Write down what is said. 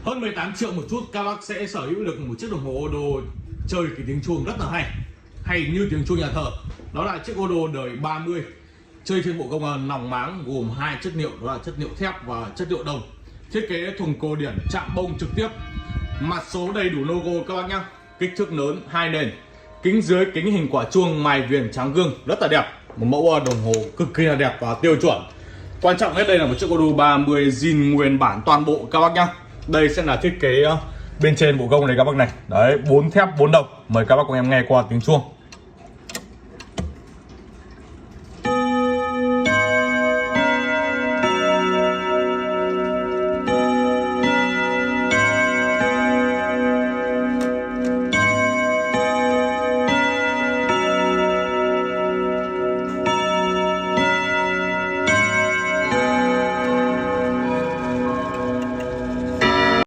Hơn 18 triệu một chút các bác sẽ sở hữu được một chiếc đồng hồ Odo chơi cái tiếng chuông rất là hay như tiếng chuông nhà thờ. Đó là chiếc Odo đời 30 chơi trên bộ công nòng máng gồm hai chất liệu, đó là chất liệu thép và chất liệu đồng. Thiết kế thùng cổ điển chạm bông trực tiếp, mặt số đầy đủ logo các bác nhá. Kích thước lớn, hai nền, kính dưới kính hình quả chuông mài viền trắng gương rất là đẹp. Một mẫu đồng hồ cực kỳ là đẹp và tiêu chuẩn. Quan trọng nhất đây là một chiếc Odo 30 zin nguyên bản toàn bộ các bác nhá. Đây sẽ là thiết kế bên trên bộ gông này các bác này. Đấy, 4 thép 4 đồng. Mời các bác cùng em nghe qua tiếng chuông.